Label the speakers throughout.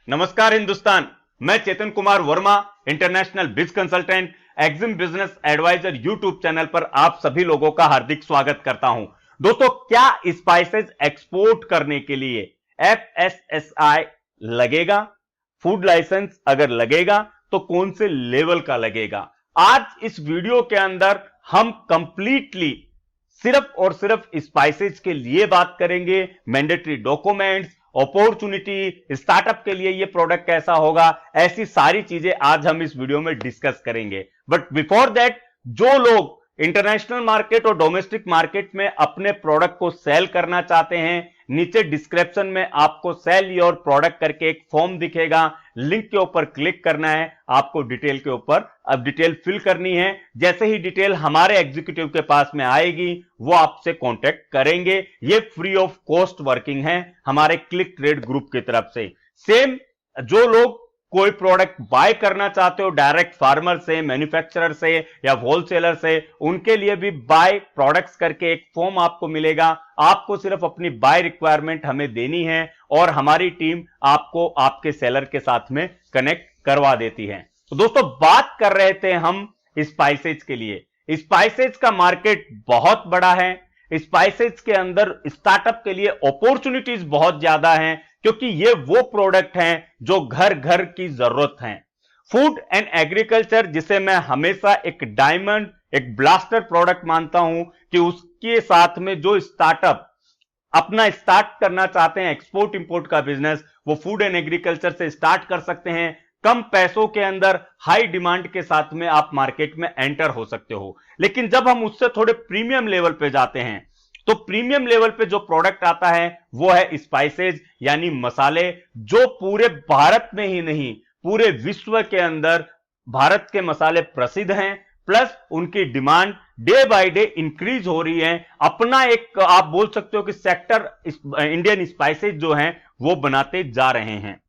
Speaker 1: नमस्कार हिंदुस्तान। मैं Chetan Kumar Verma, international biz consultant, EXIM business advisor YouTube channel पर आप सभी लोगों का हार्दिक स्वागत करता हूं। दोस्तों, क्या स्पाइसेस एक्सपोर्ट करने के लिए एफएसएसआई लगेगा? फूड लाइसेंस अगर लगेगा तो कौन से लेवल का लगेगा? आज इस वीडियो के अंदर हम कंप्लीटली सिर्फ और सिर्फ स्पाइसेज के लिए बात करेंगे। मैंडेटरी डॉक्यूमेंट्स, अपॉर्चुनिटी, स्टार्टअप के लिए ये प्रोडक्ट कैसा होगा, ऐसी सारी चीजें आज हम इस वीडियो में डिस्कस करेंगे। बट बिफोर दैट, जो लोग इंटरनेशनल मार्केट और डोमेस्टिक मार्केट में अपने प्रोडक्ट को सेल करना चाहते हैं, नीचे डिस्क्रिप्शन में आपको सेल योर प्रोडक्ट करके एक फॉर्म दिखेगा। लिंक के ऊपर क्लिक करना है, आपको डिटेल के ऊपर अब डिटेल फिल करनी है। जैसे ही डिटेल हमारे एग्जीक्यूटिव के पास में आएगी, वो आपसे कांटेक्ट करेंगे। ये फ्री ऑफ कॉस्ट वर्किंग है हमारे क्लिक ट्रेड ग्रुप की तरफ से। सेम जो लोग कोई प्रोडक्ट बाय करना चाहते हो डायरेक्ट फार्मर से, मैन्युफैक्चरर से या होलसेलर से, उनके लिए भी बाय प्रोडक्ट्स करके एक फॉर्म आपको मिलेगा। आपको सिर्फ अपनी बाय रिक्वायरमेंट हमें देनी है और हमारी टीम आपको आपके सेलर के साथ में कनेक्ट करवा देती है। तो दोस्तों, बात कर रहे थे हम स्पाइसेज के लिए। स्पाइसेज का मार्केट बहुत बड़ा है। स्पाइसेज के अंदर स्टार्टअप के लिए अपॉर्चुनिटीज बहुत ज्यादा हैं, क्योंकि ये वो प्रोडक्ट हैं जो घर घर की जरूरत है। फूड एंड एग्रीकल्चर, जिसे मैं हमेशा एक डायमंड, एक ब्लास्टर प्रोडक्ट मानता हूं, कि उसके साथ में जो स्टार्टअप अपना स्टार्ट करना चाहते हैं एक्सपोर्ट इंपोर्ट का बिजनेस, वो फूड एंड एग्रीकल्चर से स्टार्ट कर सकते हैं। कम पैसों के अंदर हाई डिमांड के साथ में आप मार्केट में एंटर हो सकते हो। लेकिन जब हम उससे थोड़े प्रीमियम लेवल पे जाते हैं, तो प्रीमियम लेवल पे जो प्रोडक्ट आता है वो है स्पाइसेज, यानी मसाले, जो पूरे भारत में ही नहीं पूरे विश्व के अंदर भारत के मसाले प्रसिद्ध हैं। प्लस उनकी demand day by day increase हो रही है। अपना एक आप बोल सकते हो कि सेक्टर इंडियन स्पाइसेज जो हैं वो बनाते जा रहे हैं।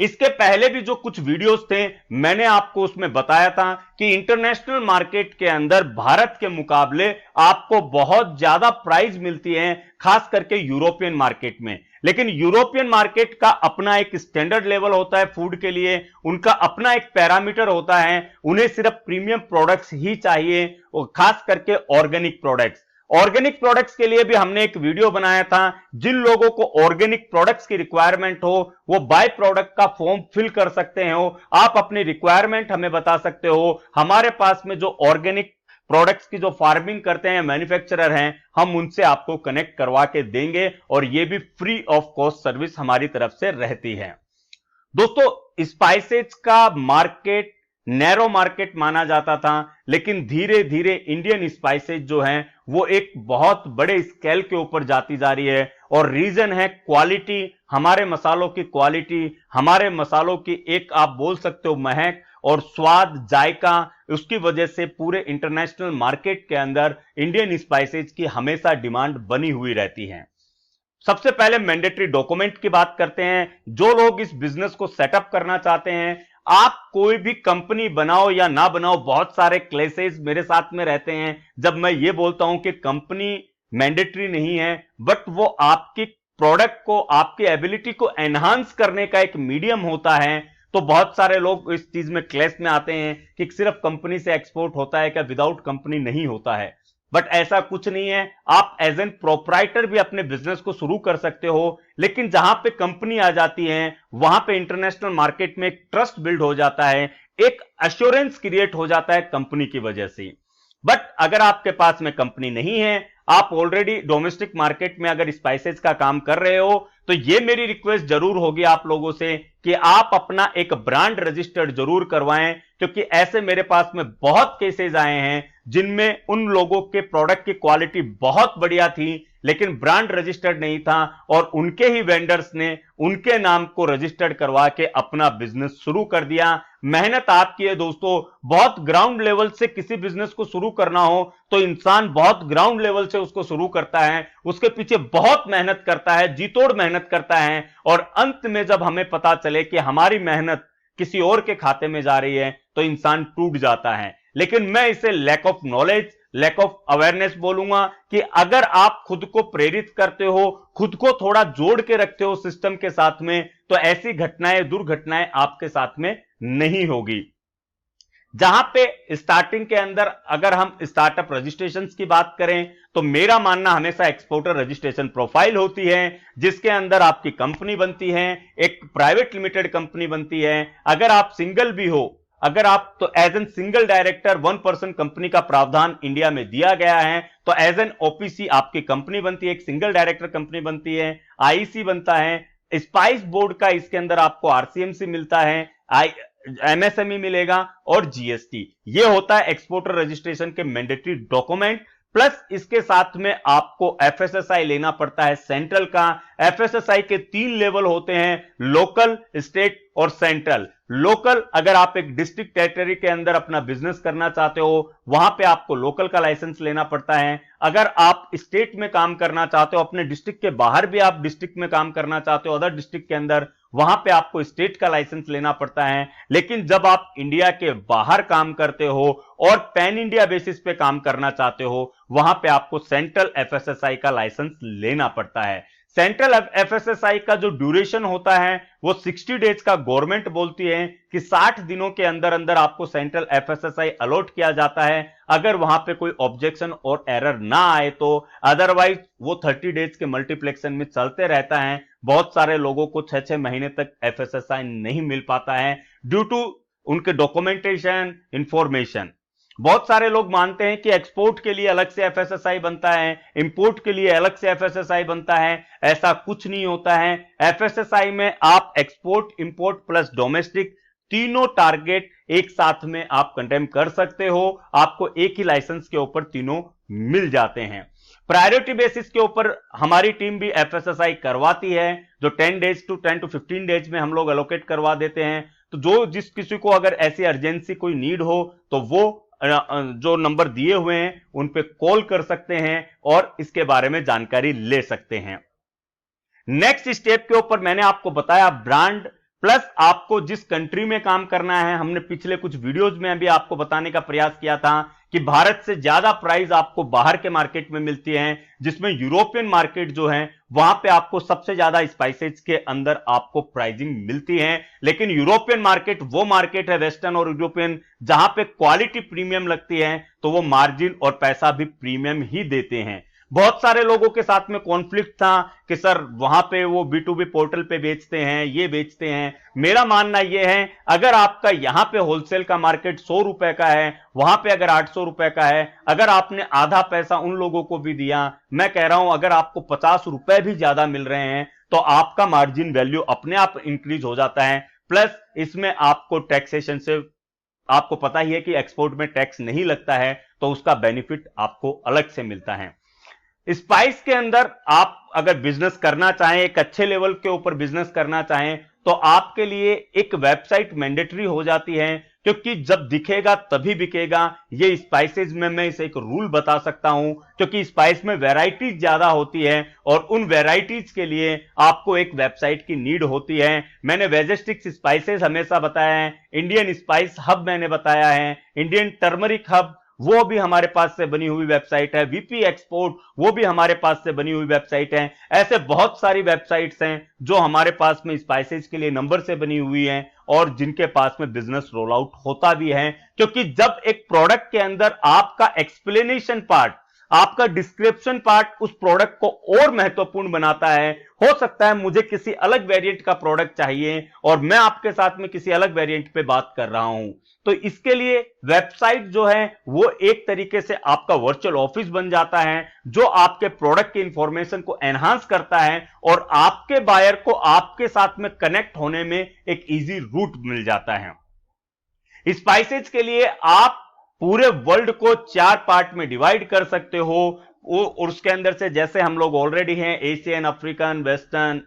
Speaker 1: इसके पहले भी जो कुछ वीडियोस थे, मैंने आपको उसमें बताया था कि इंटरनेशनल मार्केट के अंदर भारत के मुकाबले आपको बहुत ज्यादा प्राइस मिलती है, खास करके यूरोपियन मार्केट में। लेकिन यूरोपियन मार्केट का अपना एक स्टैंडर्ड लेवल होता है फूड के लिए, उनका अपना एक पैरामीटर होता है। उन्हें सिर्फ प्रीमियम प्रोडक्ट्स ही चाहिए, और खास करके ऑर्गेनिक प्रोडक्ट्स। ऑर्गेनिक प्रोडक्ट्स के लिए भी हमने एक वीडियो बनाया था। जिन लोगों को ऑर्गेनिक प्रोडक्ट्स की रिक्वायरमेंट हो, वो बाय प्रोडक्ट का फॉर्म फिल कर सकते हो। आप अपनी रिक्वायरमेंट हमें बता सकते हो। हमारे पास में जो ऑर्गेनिक प्रोडक्ट्स की जो फार्मिंग करते हैं मैन्युफैक्चरर हैं, हम उनसे आपको कनेक्ट करवा के देंगे, और ये भी फ्री ऑफ कॉस्ट सर्विस हमारी तरफ से रहती है। दोस्तों, स्पाइसेज का मार्केट नैरो मार्केट माना जाता था, लेकिन धीरे धीरे इंडियन स्पाइसेज जो हैं वो एक बहुत बड़े स्केल के ऊपर जाती जा रही है। और रीजन है क्वालिटी, हमारे मसालों की क्वालिटी, हमारे मसालों की एक आप बोल सकते हो महक और स्वाद, जायका। उसकी वजह से पूरे इंटरनेशनल मार्केट के अंदर इंडियन स्पाइसेज की हमेशा डिमांड बनी हुई रहती है। सबसे पहले मैंडेटरी डॉक्यूमेंट की बात करते हैं। जो लोग इस बिजनेस को सेटअप करना चाहते हैं, आप कोई भी कंपनी बनाओ या ना बनाओ, बहुत सारे क्लेसेस मेरे साथ में रहते हैं जब मैं ये बोलता हूं कि कंपनी मैंडेटरी नहीं है, बट वो आपकी प्रोडक्ट को, आपकी एबिलिटी को एनहांस करने का एक मीडियम होता है। तो बहुत सारे लोग इस चीज में क्लेश में आते हैं कि सिर्फ कंपनी से एक्सपोर्ट होता है क्या, विदाउट कंपनी नहीं होता है। बट ऐसा कुछ नहीं है। आप एज एन प्रोप्राइटर भी अपने बिजनेस को शुरू कर सकते हो। लेकिन जहां पे कंपनी आ जाती है, वहां पे इंटरनेशनल मार्केट में एक ट्रस्ट बिल्ड हो जाता है, एक एश्योरेंस क्रिएट हो जाता है कंपनी की वजह से। बट अगर आपके पास में कंपनी नहीं है, आप ऑलरेडी डोमेस्टिक मार्केट में अगर स्पाइसेज का काम कर रहे हो, तो ये मेरी रिक्वेस्ट जरूर होगी आप लोगों से कि आप अपना एक ब्रांड रजिस्टर्ड जरूर करवाएं। क्योंकि ऐसे मेरे पास में बहुत केसेस आए हैं जिनमें उन लोगों के प्रोडक्ट की क्वालिटी बहुत बढ़िया थी, लेकिन ब्रांड रजिस्टर्ड नहीं था, और उनके ही वेंडर्स ने उनके नाम को रजिस्टर्ड करवा के अपना बिजनेस शुरू कर दिया। मेहनत आपकी है दोस्तों। बहुत ग्राउंड लेवल से किसी बिजनेस को शुरू करना हो तो इंसान बहुत ग्राउंड लेवल से उसको शुरू करता है, उसके पीछे बहुत मेहनत करता है, जी तोड़ मेहनत करता है, और अंत में जब हमें पता चले कि हमारी मेहनत किसी और के खाते में जा रही है, तो इंसान टूट जाता है। लेकिन मैं इसे lack of knowledge, lack of awareness बोलूंगा कि अगर आप खुद को प्रेरित करते हो, खुद को थोड़ा जोड़ के रखते हो सिस्टम के साथ में, तो ऐसी घटनाएं, दुर्घटनाएं आपके साथ में नहीं होगी। जहां पे स्टार्टिंग के अंदर अगर हम स्टार्टअप रजिस्ट्रेशन की बात करें, तो मेरा मानना हमेशा एक्सपोर्टर रजिस्ट्रेशन प्रोफाइल होती है, जिसके अंदर आपकी कंपनी बनती है, एक प्राइवेट लिमिटेड कंपनी बनती है। अगर आप सिंगल भी हो, अगर आप, तो as an single director 1% company का प्रावधान इंडिया में दिया गया है, तो एज एन ओपीसी आपकी कंपनी बनती है, एक सिंगल डायरेक्टर कंपनी बनती है, आईसी बनता है, स्पाइस बोर्ड का इसके अंदर आपको आरसीएमसी मिलता है, एमएसएमई मिलेगा और जीएसटी। ये होता है एक्सपोर्टर रजिस्ट्रेशन के मैंडेटरी डॉक्यूमेंट। प्लस इसके साथ में आपको एफएसएसआई लेना पड़ता है सेंट्रल का। एफएसएसआई के 3 लेवल होते हैं, लोकल, स्टेट और सेंट्रल। लोकल, अगर आप एक डिस्ट्रिक्ट टेरिटरी के अंदर अपना बिजनेस करना चाहते हो, वहां पे आपको लोकल का लाइसेंस लेना पड़ता है। अगर आप स्टेट में काम करना चाहते हो, अपने डिस्ट्रिक्ट के बाहर भी आप डिस्ट्रिक्ट में काम करना चाहते हो, अदर डिस्ट्रिक्ट के अंदर, वहां पे आपको स्टेट का लाइसेंस लेना पड़ता है। लेकिन जब आप इंडिया के बाहर काम करते हो और पैन इंडिया बेसिस पे काम करना चाहते हो, वहां पे आपको सेंट्रल एफएसएसआई का लाइसेंस लेना पड़ता है। सेंट्रल एफएसएसआई का जो ड्यूरेशन होता है वो 60 डेज का गवर्नमेंट बोलती है कि 60 दिनों के अंदर अंदर आपको सेंट्रल एफएसएसआई अलॉट किया जाता है, अगर वहां पे कोई ऑब्जेक्शन और एरर ना आए तो। अदरवाइज वो 30 डेज के मल्टीप्लेक्शन में चलते रहता है। बहुत सारे लोगों को 6-6 महीने तक एफएसएसआई नहीं मिल पाता है ड्यू टू उनके डॉक्यूमेंटेशन, इंफॉर्मेशन। बहुत सारे लोग मानते हैं कि एक्सपोर्ट के लिए अलग से एफएसएसआई बनता है, इंपोर्ट के लिए अलग से एफएसएसआई बनता है। ऐसा कुछ नहीं होता है। एफएसएसआई में आप एक्सपोर्ट, इंपोर्ट प्लस डोमेस्टिक तीनों टारगेट एक साथ में आप कंडेम कर सकते हो। आपको एक ही लाइसेंस के ऊपर तीनों मिल जाते हैं। प्रायोरिटी बेसिस के ऊपर हमारी टीम भी एफएसएसआई करवाती है, जो 10 to 15 डेज में हम लोग एलोकेट करवा देते हैं। तो जो जिस किसी को अगर ऐसी अर्जेंसी कोई नीड हो, तो वो जो नंबर दिए हुए हैं उन पे कॉल कर सकते हैं और इसके बारे में जानकारी ले सकते हैं। नेक्स्ट स्टेप के ऊपर मैंने आपको बताया ब्रांड, प्लस आपको जिस कंट्री में काम करना है। हमने पिछले कुछ वीडियोज में भी आपको बताने का प्रयास किया था कि भारत से ज्यादा प्राइस आपको बाहर के मार्केट में मिलती है, जिसमें यूरोपियन मार्केट जो है वहां पे आपको सबसे ज्यादा स्पाइसेज के अंदर आपको प्राइसिंग मिलती है। लेकिन यूरोपियन मार्केट वो मार्केट है, वेस्टर्न और यूरोपियन, जहां पे क्वालिटी प्रीमियम लगती है, तो वो मार्जिन और पैसा भी प्रीमियम ही देते हैं। बहुत सारे लोगों के साथ में कॉन्फ्लिक्ट था कि सर वहां पे वो B2B पोर्टल पे बेचते हैं, ये बेचते हैं। मेरा मानना यह है, अगर आपका यहां पे होलसेल का मार्केट 100 रुपए का है, वहां पे अगर 800 रुपए का है, अगर आपने आधा पैसा उन लोगों को भी दिया, मैं कह रहा हूं अगर आपको 50 रुपए भी ज्यादा मिल रहे हैं, तो आपका मार्जिन वैल्यू अपने आप इंक्रीज हो जाता है। प्लस इसमें आपको टैक्सेशन से, आपको पता ही है कि एक्सपोर्ट में टैक्स नहीं लगता है, तो उसका बेनिफिट आपको अलग से मिलता है। स्पाइस के अंदर आप अगर बिजनेस करना चाहें, एक अच्छे लेवल के ऊपर बिजनेस करना चाहें, तो आपके लिए एक वेबसाइट मैंडेटरी हो जाती है, क्योंकि जब दिखेगा तभी बिकेगा। ये स्पाइसेस में मैं इसे एक रूल बता सकता हूं, क्योंकि स्पाइस में वैरायटीज ज्यादा होती है और उन वैरायटीज के लिए आपको एक वेबसाइट की नीड होती है। मैंने वेजेस्टिक्स स्पाइसेस हमेशा बताया है, इंडियन स्पाइस हब मैंने बताया है, इंडियन टर्मरिक हब वो भी हमारे पास से बनी हुई वेबसाइट है, वीपी एक्सपोर्ट वो भी हमारे पास से बनी हुई वेबसाइट है। ऐसे बहुत सारी वेबसाइट्स हैं जो हमारे पास में स्पाइसेस के लिए नंबर से बनी हुई हैं और जिनके पास में बिजनेस रोल आउट होता भी है। क्योंकि जब एक प्रोडक्ट के अंदर आपका एक्सप्लेनेशन पार्ट, आपका डिस्क्रिप्शन पार्ट उस प्रोडक्ट को और महत्वपूर्ण बनाता है। हो सकता है मुझे किसी अलग वेरिएंट का प्रोडक्ट चाहिए और मैं आपके साथ में किसी अलग वेरिएंट पे बात कर रहा हूं, तो इसके लिए वेबसाइट जो है वो एक तरीके से आपका वर्चुअल ऑफिस बन जाता है, जो आपके प्रोडक्ट की इंफॉर्मेशन को एनहांस करता है और आपके बायर को आपके साथ में कनेक्ट होने में एक इजी रूट मिल जाता है। स्पाइसेज के लिए आप पूरे वर्ल्ड को 4 पार्ट में डिवाइड कर सकते हो, और उसके अंदर से जैसे हम लोग ऑलरेडी हैं, एशियन, अफ्रीकन, वेस्टर्न,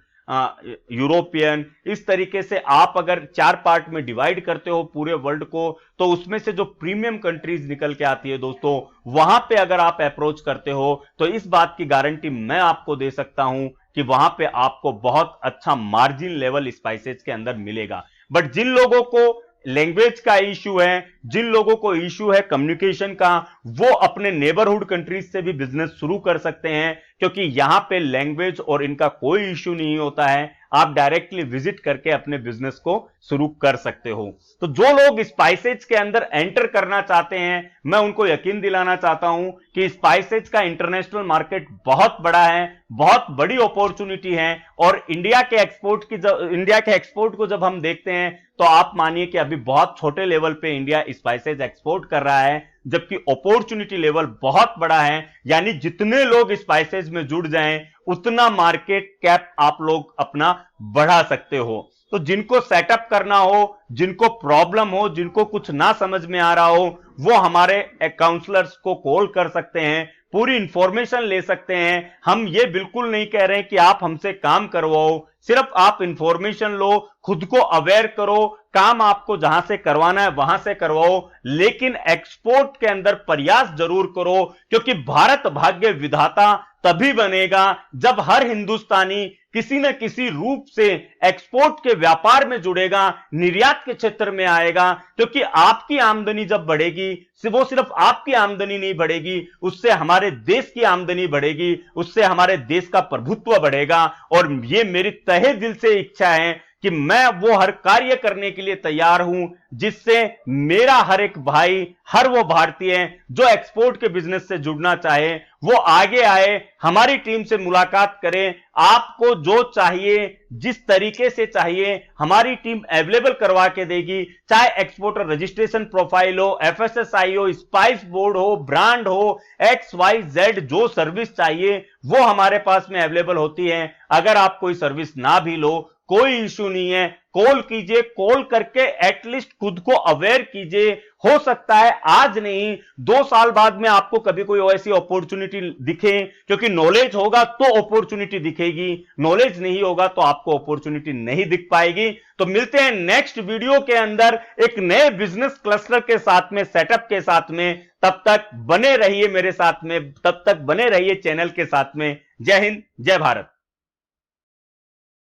Speaker 1: यूरोपियन, इस तरीके से आप अगर 4 पार्ट में डिवाइड करते हो पूरे वर्ल्ड को, तो उसमें से जो प्रीमियम कंट्रीज निकल के आती है दोस्तों, वहां पे अगर आप अप्रोच करते हो, तो इस बात की गारंटी मैं आपको दे सकता हूं कि वहां पे आपको बहुत अच्छा मार्जिन लेवल स्पाइसेज के अंदर मिलेगा। बट जिन लोगों को लैंग्वेज का इश्यू है, जिन लोगों को इश्यू है कम्युनिकेशन का, वो अपने नेबरहुड कंट्रीज से भी बिजनेस शुरू कर सकते हैं, क्योंकि यहां पे लैंग्वेज और इनका कोई इश्यू नहीं होता है। आप डायरेक्टली विजिट करके अपने बिजनेस को शुरू कर सकते हो। तो जो लोग स्पाइसेज के अंदर एंटर करना चाहते हैं, मैं उनको यकीन दिलाना चाहता हूं कि स्पाइसेज का इंटरनेशनल मार्केट बहुत बड़ा है, बहुत बड़ी अपॉर्चुनिटी है। और इंडिया के एक्सपोर्ट को जब हम देखते हैं तो आप मानिए कि अभी बहुत छोटे लेवल पे इंडिया स्पाइसेज एक्सपोर्ट कर रहा है, जबकि अपॉर्चुनिटी लेवल बहुत बड़ा है। यानी जितने लोग स्पाइसेज में जुड़ जाएं, उतना मार्केट कैप आप लोग अपना बढ़ा सकते हो। तो जिनको सेटअप करना हो, जिनको प्रॉब्लम हो, जिनको कुछ ना समझ में आ रहा हो, वो हमारे काउंसलर्स को कॉल कर सकते हैं, पूरी इंफॉर्मेशन ले सकते हैं। हम ये बिल्कुल नहीं कह रहे हैं कि आप हमसे काम करवाओ, सिर्फ आप इंफॉर्मेशन लो, खुद को अवेयर करो, काम आपको जहां से करवाना है वहां से करवाओ, लेकिन एक्सपोर्ट के अंदर प्रयास जरूर करो, क्योंकि भारत भाग्य विधाता तभी बनेगा जब हर हिंदुस्तानी किसी न किसी रूप से एक्सपोर्ट के व्यापार में जुड़ेगा, निर्यात के क्षेत्र में आएगा। क्योंकि आपकी आमदनी जब बढ़ेगी, वो सिर्फ आपकी आमदनी नहीं बढ़ेगी, उससे हमारे देश की आमदनी बढ़ेगी, उससे हमारे देश का प्रभुत्व बढ़ेगा। और ये मेरी तहे दिल से इच्छा है कि मैं वो हर कार्य करने के लिए तैयार हूं जिससे मेरा हर एक भाई, हर वो भारतीय जो एक्सपोर्ट के बिजनेस से जुड़ना चाहे, वो आगे आए, हमारी टीम से मुलाकात करें। आपको जो चाहिए, जिस तरीके से चाहिए, हमारी टीम अवेलेबल करवा के देगी। चाहे एक्सपोर्टर रजिस्ट्रेशन प्रोफाइल हो, एफएसएसआई हो, स्पाइस बोर्ड हो, ब्रांड हो, XYZ, जो सर्विस चाहिए वो हमारे पास में अवेलेबल होती है। अगर आप कोई सर्विस ना भी लो, कोई इश्यू नहीं है, कॉल कीजिए, कॉल करके एटलीस्ट खुद को अवेयर कीजिए। हो सकता है आज नहीं, 2 साल बाद में आपको कभी कोई ऐसी अपॉर्चुनिटी दिखे, क्योंकि नॉलेज होगा तो अपॉर्चुनिटी दिखेगी, नॉलेज नहीं होगा तो आपको अपॉर्चुनिटी नहीं दिख पाएगी। तो मिलते हैं नेक्स्ट वीडियो के अंदर एक नए बिजनेस क्लस्टर के साथ में, सेटअप के साथ में। तब तक बने रहिए मेरे साथ में, तब तक बने रहिए चैनल के साथ में। जय हिंद, जय भारत।